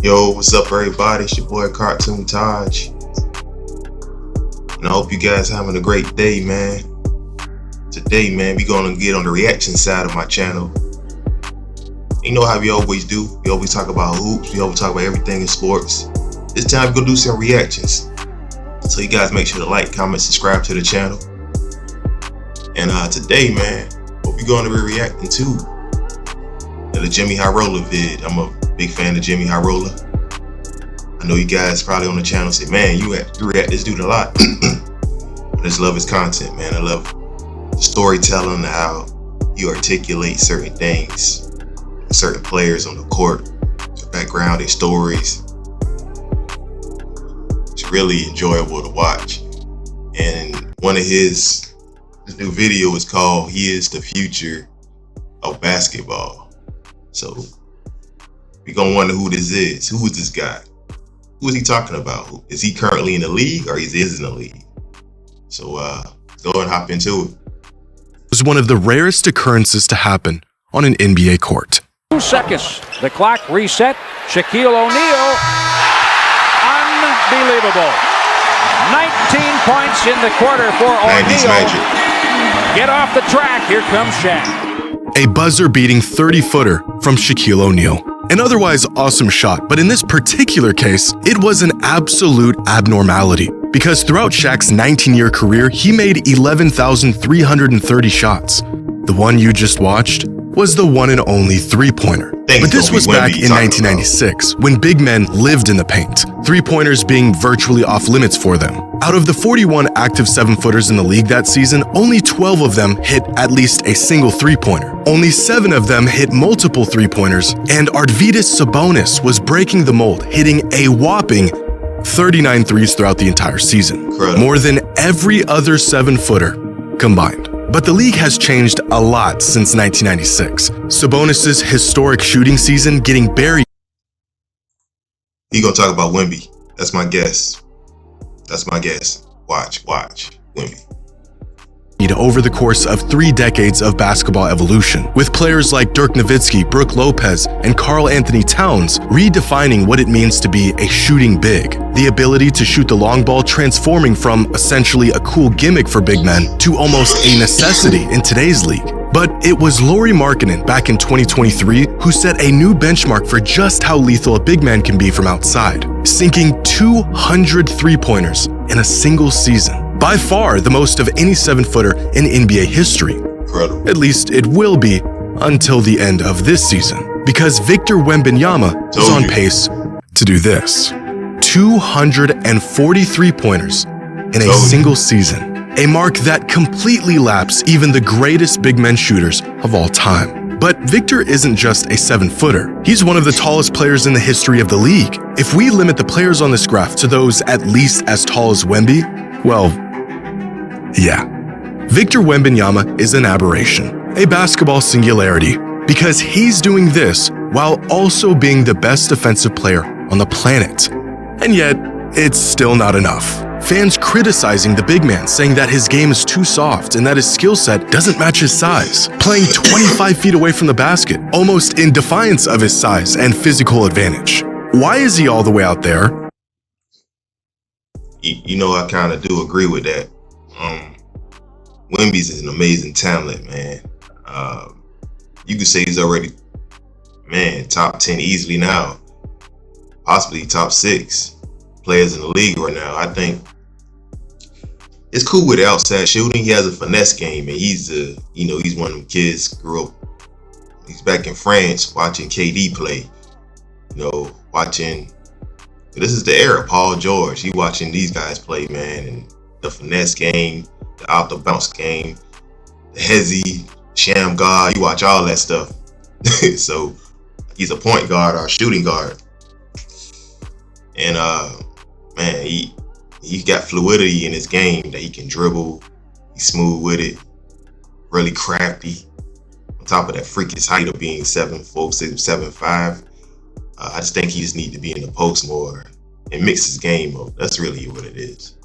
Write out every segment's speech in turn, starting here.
Yo, what's up everybody? It's your boy CartoonTaj. And I hope you guys having a great day, man. Today, man, we gonna get on the reaction side of my channel. You know how we always do. We always talk about hoops. We always talk about everything in sports. This time we're gonna do some reactions. So you guys make sure to like, comment, subscribe to the channel. And today, man, what we gonna be reacting to the JxmyHighroller vid. I'm a big fan of JxmyHighroller. I know you guys probably on the channel say, man, you react this dude a lot. I just love his content, man. I love the storytelling, how you articulate certain things, certain players on the court, their background, their stories. It's really enjoyable to watch. And one of his new video is called "He is the Future of Basketball." So we're gonna wonder who this is. Who is this guy? Who is he talking about? Is he currently in the league or is he in the league? So go and hop into it. It was one of the rarest occurrences to happen on an NBA court. 2 seconds. The clock reset. Shaquille O'Neal. Unbelievable. 19 points in the quarter for O'Neal. Get off the track. Here comes Shaq. A buzzer-beating 30-footer from Shaquille O'Neal. An otherwise awesome shot, but in this particular case, it was an absolute abnormality. Because throughout Shaq's 19-year career, he made 11,330 shots. The one you just watched was the one and only three-pointer. But this was back in 1996, when big men lived in the paint, three-pointers being virtually off limits for them. Out of the 41 active 7-footers in the league that season, only 12 of them hit at least a single three-pointer. Only 7 of them hit multiple three-pointers, and Arvydas Sabonis was breaking the mold, hitting a whopping 39 threes throughout the entire season. More than every other 7-footer combined. But the league has changed a lot since 1996. Sabonis' historic shooting season getting buried. You gonna talk about Wemby? That's my guess. That's my guess. Watch, Wemby. Over the course of 3 decades of basketball evolution, with players like Dirk Nowitzki, Brook Lopez, and Karl Anthony Towns redefining what it means to be a shooting big. The ability to shoot the long ball transforming from essentially a cool gimmick for big men to almost a necessity in today's league. But it was Lauri Markkanen back in 2023 who set a new benchmark for just how lethal a big man can be from outside, sinking 200 three-pointers in a single season. By far the most of any 7-footer in NBA history. Incredible. At least it will be until the end of this season, because Victor Wembanyama is on pace to do this. 243 pointers in a single season, a mark that completely laps even the greatest big men shooters of all time. But Victor isn't just a 7-footer. He's one of the tallest players in the history of the league. If we limit the players on this graph to those at least as tall as Wemby, well, yeah. Victor Wembanyama is an aberration, a basketball singularity, because he's doing this while also being the best defensive player on the planet. And yet, it's still not enough. Fans criticizing the big man, saying that his game is too soft and that his skill set doesn't match his size, playing 25 feet away from the basket, almost in defiance of his size and physical advantage. Why is he all the way out there? You know, I kind of do agree with that. Wemby's an amazing talent, man. You could say he's already, man, top 10 easily now. Possibly top 6 players in the league right now. I think it's cool with the outside shooting. He has a finesse game, and he's he's one of them kids grew up. He's back in France watching KD play. Watching. This is the era, Paul George. He watching these guys play, man, and the finesse game, the out the bounce game, the hezzy, sham guard. You watch all that stuff. So he's a point guard or a shooting guard, and man, he got fluidity in his game that he can dribble. He's smooth with it, really crafty. On top of that freakish height of being 7'4", 7'5". I just think he just needs to be in the post more and mix his game up. That's really what it is.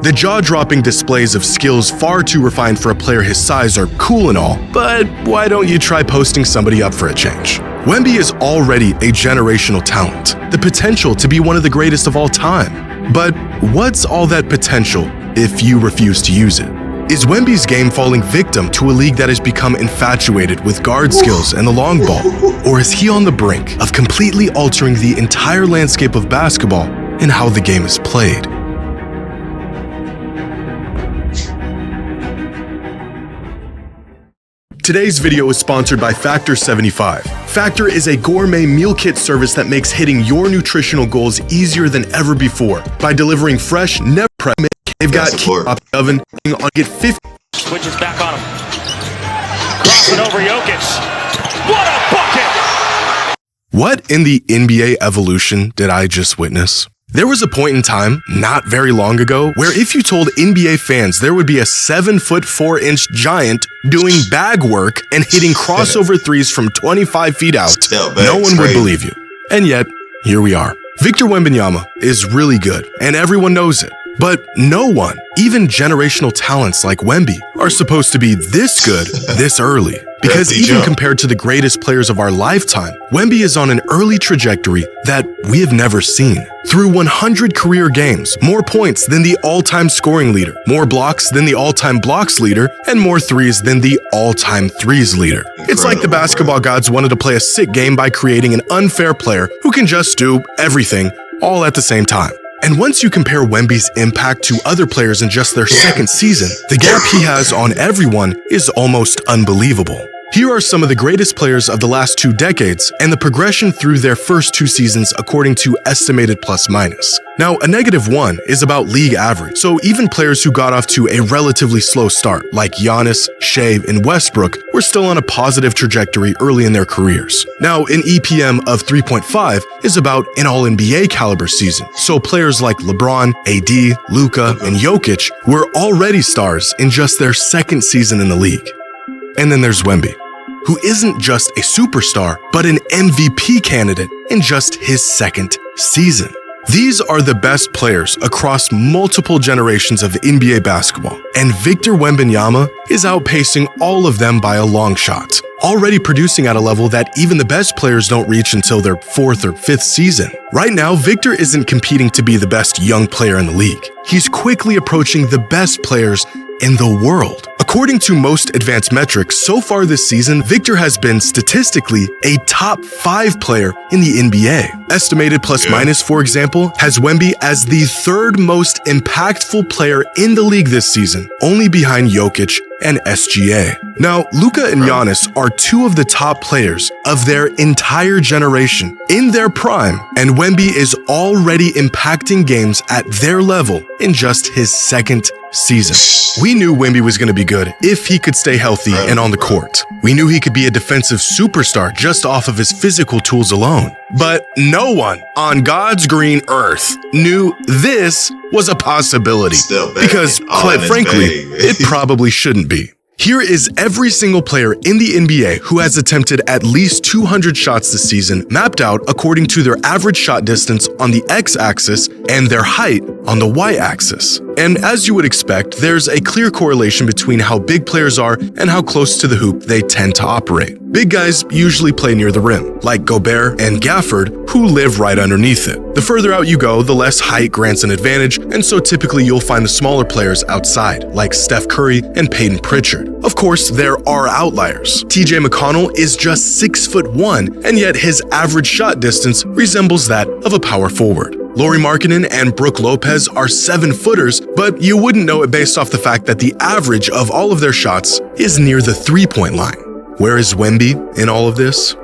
The jaw-dropping displays of skills far too refined for a player his size are cool and all, but why don't you try posting somebody up for a change? Wemby is already a generational talent, the potential to be one of the greatest of all time. But what's all that potential if you refuse to use it? Is Wemby's game falling victim to a league that has become infatuated with guard skills and the long ball? Or is he on the brink of completely altering the entire landscape of basketball and how the game is played? Today's video is sponsored by Factor 75. Factor is a gourmet meal kit service that makes hitting your nutritional goals easier than ever before by delivering fresh, never prep. They've got keep up the oven on get 50. Switches back on him. Crossing over Jokic. What a bucket! What in the NBA evolution did I just witness? There was a point in time, not very long ago, where if you told NBA fans there would be a 7'4" giant doing bag work and hitting crossover threes from 25 feet out, no one would believe you. And yet, here we are. Victor Wembanyama is really good, and everyone knows it. But no one, even generational talents like Wemby, are supposed to be this good this early. Because even compared to the greatest players of our lifetime, Wemby is on an early trajectory that we have never seen. Through 100 career games, more points than the all-time scoring leader, more blocks than the all-time blocks leader, and more threes than the all-time threes leader. It's like the basketball gods wanted to play a sick game by creating an unfair player who can just do everything all at the same time. And once you compare Wemby's impact to other players in just their second season, the gap he has on everyone is almost unbelievable. Here are some of the greatest players of the last 2 decades and the progression through their first 2 seasons according to estimated plus-minus. Now, a -1 is about league average, so even players who got off to a relatively slow start, like Giannis, Shea, and Westbrook, were still on a positive trajectory early in their careers. Now, an EPM of 3.5 is about an All-NBA caliber season, so players like LeBron, AD, Luka, and Jokic were already stars in just their second season in the league. And then there's Wemby, who isn't just a superstar, but an MVP candidate in just his second season. These are the best players across multiple generations of NBA basketball, and Victor Wembanyama is outpacing all of them by a long shot, already producing at a level that even the best players don't reach until their 4th or 5th season. Right now, Victor isn't competing to be the best young player in the league. He's quickly approaching the best players in the world. According to most advanced metrics, so far this season, Victor has been statistically a top 5 player in the NBA. Estimated plus-minus, for example, has Wemby as the 3rd most impactful player in the league this season, only behind Jokic and SGA. Now, Luka and Giannis are 2 of the top players of their entire generation in their prime, and Wemby is already impacting games at their level in just his second season. We knew Wemby was going to be good if he could stay healthy and on the court. We knew he could be a defensive superstar just off of his physical tools alone. But no one on God's green earth knew this was a possibility. Because, quite frankly, it probably shouldn't be. Here is every single player in the NBA who has attempted at least 200 shots this season, mapped out according to their average shot distance on the x-axis and their height on the y-axis. And as you would expect, there's a clear correlation between how big players are and how close to the hoop they tend to operate. Big guys usually play near the rim, like Gobert and Gafford, who live right underneath it. The further out you go, the less height grants an advantage, and so typically you'll find the smaller players outside, like Steph Curry and Peyton Pritchard. Of course, there are outliers. TJ McConnell is just 6'1", and yet his average shot distance resembles that of a power forward. Lauri Markkanen and Brook Lopez are 7-footers, but you wouldn't know it based off the fact that the average of all of their shots is near the 3-point line. Where is Wemby in all of this?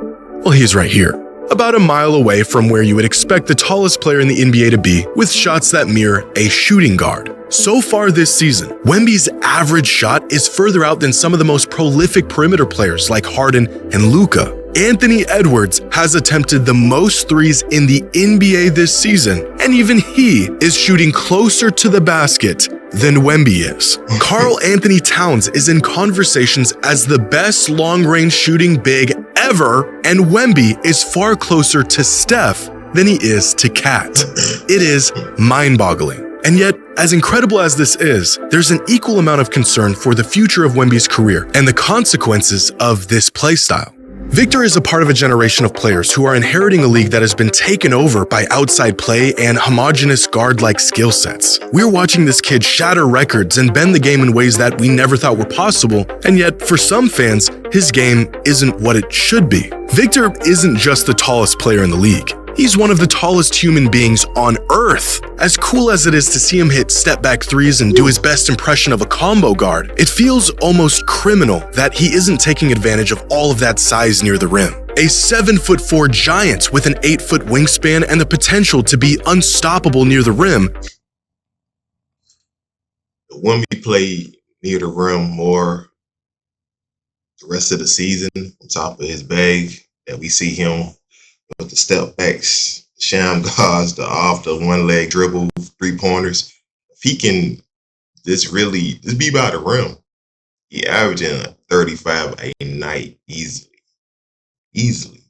Well, he's right here, about a mile away from where you would expect the tallest player in the NBA to be, with shots that mirror a shooting guard. So far this season, Wemby's average shot is further out than some of the most prolific perimeter players like Harden and Luka. Anthony Edwards has attempted the most threes in the NBA this season, and even he is shooting closer to the basket than Wemby is. Karl Anthony Towns is in conversations as the best long-range shooting big ever, and Wemby is far closer to Steph than he is to Kat. It is mind-boggling. And yet, as incredible as this is, there's an equal amount of concern for the future of Wemby's career and the consequences of this playstyle. Victor is a part of a generation of players who are inheriting a league that has been taken over by outside play and homogeneous guard-like skill sets. We're watching this kid shatter records and bend the game in ways that we never thought were possible, and yet, for some fans, his game isn't what it should be. Victor isn't just the tallest player in the league. He's one of the tallest human beings on Earth. As cool as it is to see him hit step-back threes and do his best impression of a combo guard, it feels almost criminal that he isn't taking advantage of all of that size near the rim. A 7'4" giant with an 8-foot wingspan and the potential to be unstoppable near the rim. When we play near the rim more the rest of the season, on top of his bag, that we see him with the step backs, sham guards, the off the one leg dribble, 3-pointers. If he can just be by the rim, he averaging 35 a night easily.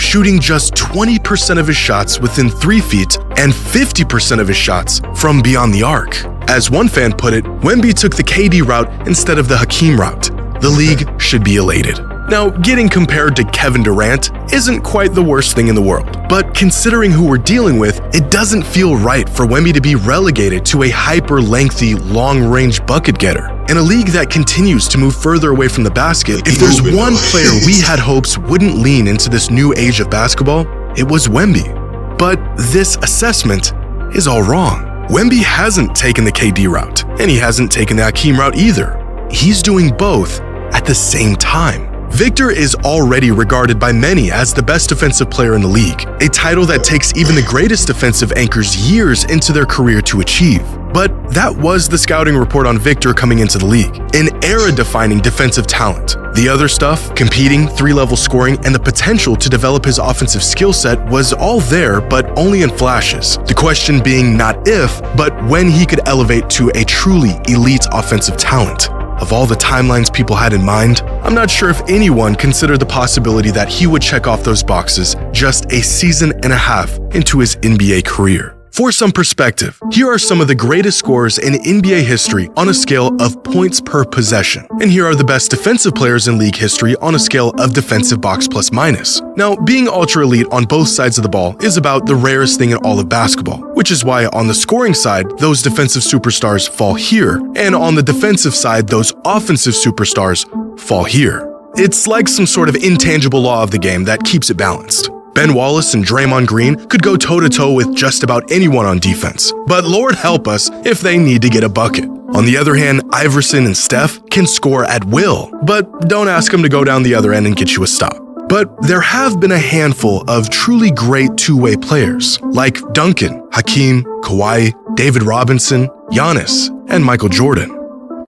Shooting just 20% of his shots within 3 feet and 50% of his shots from beyond the arc. As one fan put it, Wemby took the KD route instead of the Hakeem route. The league should be elated. Now, getting compared to Kevin Durant isn't quite the worst thing in the world, but considering who we're dealing with, it doesn't feel right for Wemby to be relegated to a hyper-lengthy, long-range bucket getter. In a league that continues to move further away from the basket, if there's one player we had hopes wouldn't lean into this new age of basketball, it was Wemby. But this assessment is all wrong. Wemby hasn't taken the KD route, and he hasn't taken the Hakeem route either. He's doing both at the same time. Victor is already regarded by many as the best defensive player in the league, a title that takes even the greatest defensive anchors years into their career to achieve. But that was the scouting report on Victor coming into the league, an era-defining defensive talent. The other stuff, competing, 3-level scoring, and the potential to develop his offensive skill set was all there, but only in flashes. The question being not if, but when he could elevate to a truly elite offensive talent. Of all the timelines people had in mind, I'm not sure if anyone considered the possibility that he would check off those boxes just a season and a half into his NBA career. For some perspective, here are some of the greatest scorers in NBA history on a scale of points per possession. And here are the best defensive players in league history on a scale of defensive box plus minus. Now, being ultra elite on both sides of the ball is about the rarest thing in all of basketball, which is why on the scoring side, those defensive superstars fall here, and on the defensive side, those offensive superstars fall here. It's like some sort of intangible law of the game that keeps it balanced. Ben Wallace and Draymond Green could go toe-to-toe with just about anyone on defense, but Lord help us if they need to get a bucket. On the other hand, Iverson and Steph can score at will, but don't ask them to go down the other end and get you a stop. But there have been a handful of truly great two-way players, like Duncan, Hakeem, Kawhi, David Robinson, Giannis, and Michael Jordan.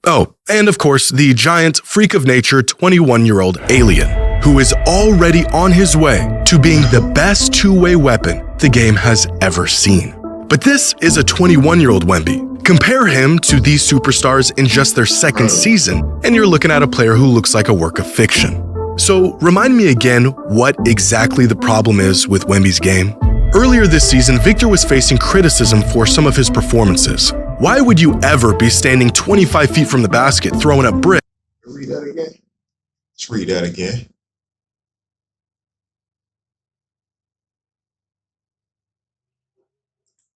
Oh, and of course, the giant, freak of nature 21-year-old alien, who is already on his way to being the best two-way weapon the game has ever seen. But this is a 21-year-old Wemby. Compare him to these superstars in just their second season, and you're looking at a player who looks like a work of fiction. So remind me again what exactly the problem is with Wemby's game. Earlier this season, Victor was facing criticism for some of his performances. Why would you ever be standing 25 feet from the basket throwing up bricks? Read that again. Let's read that again.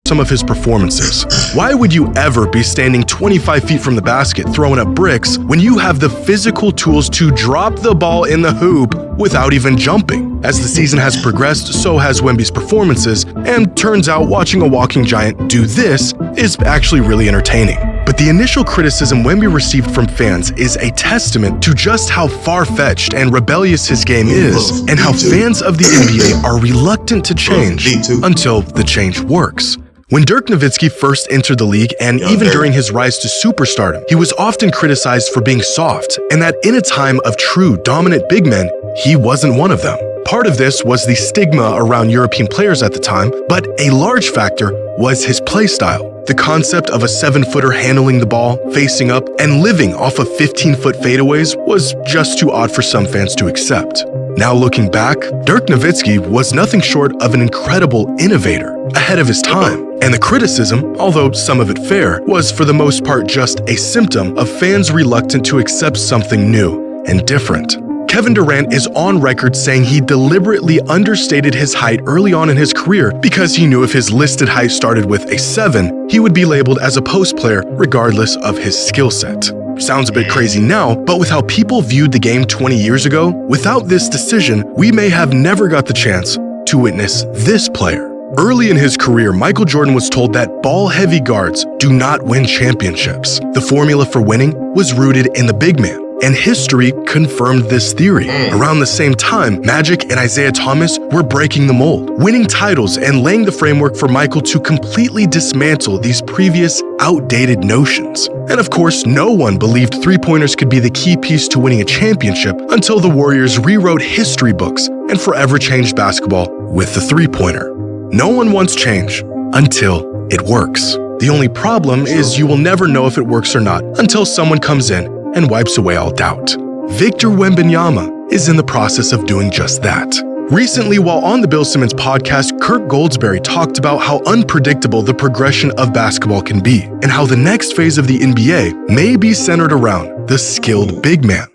Some of his performances. Why would you ever be standing 25 feet from the basket throwing up bricks when you have the physical tools to drop the ball in the hoop without even jumping? As the season has progressed, so has Wemby's performances, and turns out watching a walking giant do this is actually really entertaining. But the initial criticism Wemby received from fans is a testament to just how far-fetched and rebellious his game is, and how fans of the NBA are reluctant to change until the change works. When Dirk Nowitzki first entered the league, and even during his rise to superstardom, he was often criticized for being soft, and that in a time of true dominant big men, he wasn't one of them. Part of this was the stigma around European players at the time, but a large factor was his play style. The concept of a 7-footer handling the ball, facing up, and living off of 15-foot fadeaways was just too odd for some fans to accept. Now looking back, Dirk Nowitzki was nothing short of an incredible innovator, ahead of his time. And the criticism, although some of it fair, was for the most part just a symptom of fans reluctant to accept something new and different. Kevin Durant is on record saying he deliberately understated his height early on in his career because he knew if his listed height started with a 7, he would be labeled as a post player regardless of his skill set. Sounds a bit crazy now, but with how people viewed the game 20 years ago, without this decision, we may have never got the chance to witness this player. Early in his career, Michael Jordan was told that ball-heavy guards do not win championships. The formula for winning was rooted in the big man. And history confirmed this theory. Around the same time, Magic and Isaiah Thomas were breaking the mold, winning titles and laying the framework for Michael to completely dismantle these previous outdated notions. And of course, no one believed three-pointers could be the key piece to winning a championship until the Warriors rewrote history books and forever changed basketball with the three-pointer. No one wants change until it works. The only problem is you will never know if it works or not until someone comes in and wipes away all doubt. Victor Wembanyama is in the process of doing just that. Recently, while on the Bill Simmons podcast, Kirk Goldsberry talked about how unpredictable the progression of basketball can be, and how the next phase of the NBA may be centered around the skilled big man.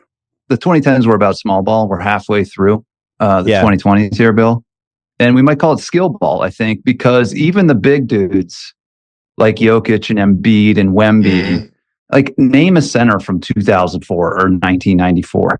The 2010s were about small ball. We're halfway through the 2020s here, Bill. And we might call it skill ball, I think, because even the big dudes like Jokic and Embiid and Wemby, like, name a center from 2004 or 1994.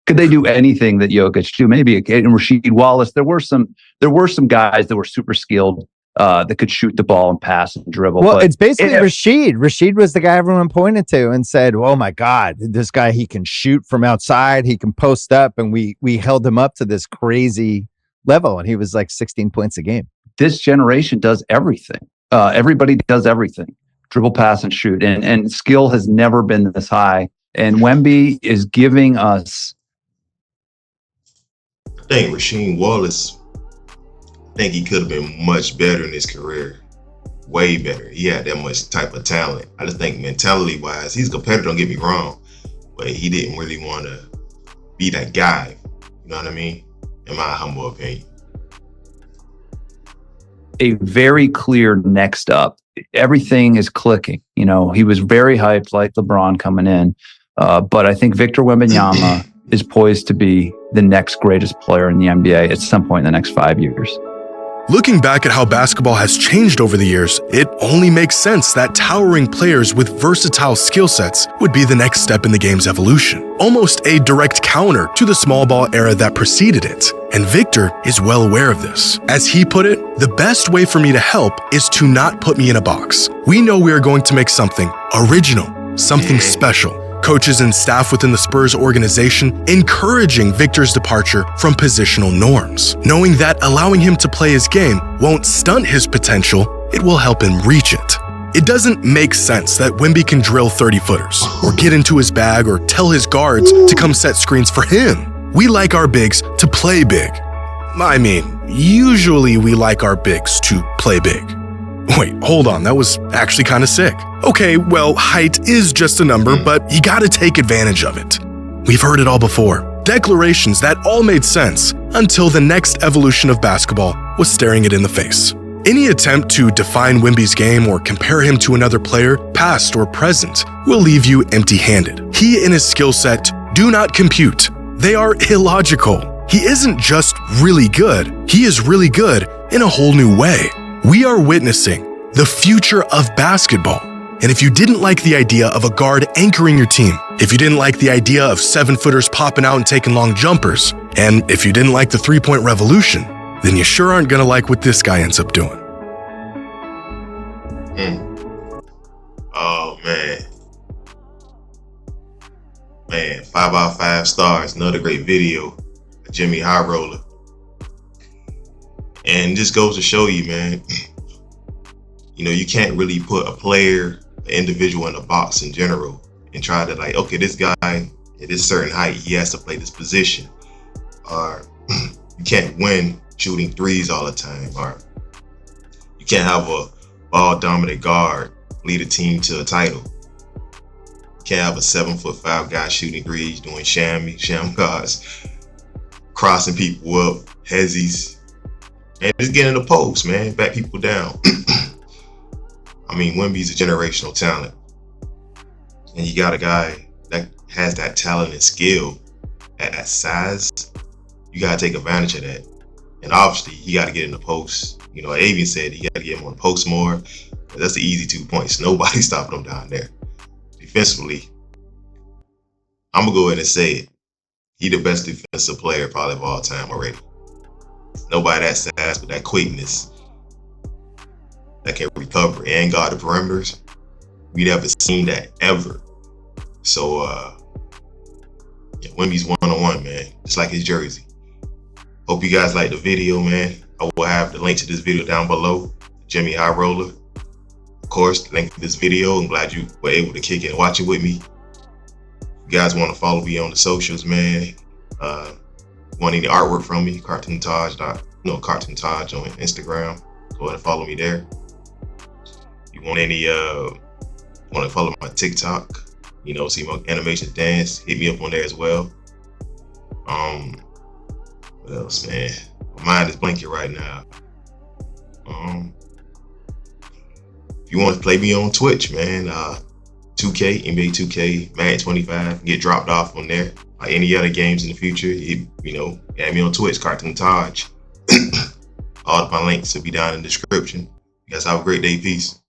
Could they do anything that Jokic do? Maybe Rasheed Wallace. There were some guys that were super skilled that could shoot the ball and pass and dribble. Well, it's basically Rasheed. Rasheed was the guy everyone pointed to and said, "Oh my God, this guy, he can shoot from outside. He can post up." And we held him up to this crazy level, and he was like 16 points a game. This generation does everything. Everybody does everything. Dribble, pass, and shoot. And skill has never been this high. And Wemby is giving us... I think Rasheed Wallace, I think he could have been much better in his career. Way better. He had that much type of talent. I just think mentality-wise, he's a competitor, don't get me wrong, but he didn't really want to be that guy. You know what I mean? In my humble opinion. A very clear next up. Everything is clicking. You know, he was very hyped, like LeBron coming in. But I think Victor Wembanyama is poised to be the next greatest player in the NBA at some point in the next 5 years. Looking back at how basketball has changed over the years, it only makes sense that towering players with versatile skill sets would be the next step in the game's evolution, almost a direct counter to the small ball era that preceded it. And Victor is well aware of this. As he put it, the best way for me to help is to not put me in a box. We know we are going to make something original, something special. Coaches and staff within the Spurs organization encouraging Victor's departure from positional norms, knowing that allowing him to play his game won't stunt his potential, it will help him reach it. It doesn't make sense that Wemby can drill 30-footers, or get into his bag, or tell his guards to come set screens for him. We like our bigs to play big. I mean, usually we like our bigs to play big. Wait, hold on, that was actually kind of sick. Okay, well, height is just a number, but you gotta take advantage of it. We've heard it all before. Declarations that all made sense until the next evolution of basketball was staring it in the face. Any attempt to define Wemby's game or compare him to another player, past or present, will leave you empty-handed. He and his skill set do not compute. They are illogical. He isn't just really good, he is really good in a whole new way. We are witnessing the future of basketball. And if you didn't like the idea of a guard anchoring your team, if you didn't like the idea of 7-footers popping out and taking long jumpers, and if you didn't like the three-point revolution, then you sure aren't gonna like what this guy ends up doing. Oh, man. Man, 5 out of 5 stars. Another great video. JxmyHighroller. And just goes to show you, man, you know, you can't really put a player, an individual in a box in general and try to like, okay, this guy at this certain height, he has to play this position. Or you can't win shooting threes all the time. Or you can't have a ball-dominant guard lead a team to a title. You can't have a 7'5" guy shooting threes, doing sham guards, crossing people up, hezzies. And just get in the post, man. Back people down. I mean, Wemby's a generational talent. And you got a guy that has that talent and skill at that size, you gotta take advantage of that. And obviously, he got to get in the post. You know, Avian said he got to get him on the post more. But that's the easy 2 points. Nobody's stopping him down there. Defensively, I'm gonna go ahead and say it. He the best defensive player probably of all time already. Nobody that size with that quickness that can recover and guard the perimeters. We never seen that ever. So yeah, Wemby's 1-on-1, man. Just like his jersey. Hope you guys like the video, man. I will have the link to this video down below. JxmyHighroller. Of course, link to this video. I'm glad you were able to kick it and watch it with me. If you guys want to follow me on the socials, man. Want any artwork from me? CartoonTaj on Instagram. Go ahead and follow me there. You want any want to follow my TikTok? You know, see my animation dance, hit me up on there as well. What else, man? My mind is blanking right now. If you want to play me on Twitch, man, 2K, NBA 2K, Madden 25, get dropped off on there. Like any other games in the future, you know, add me on Twitch, CartoonTaj. All of my links will be down in the description. You guys have a great day. Peace.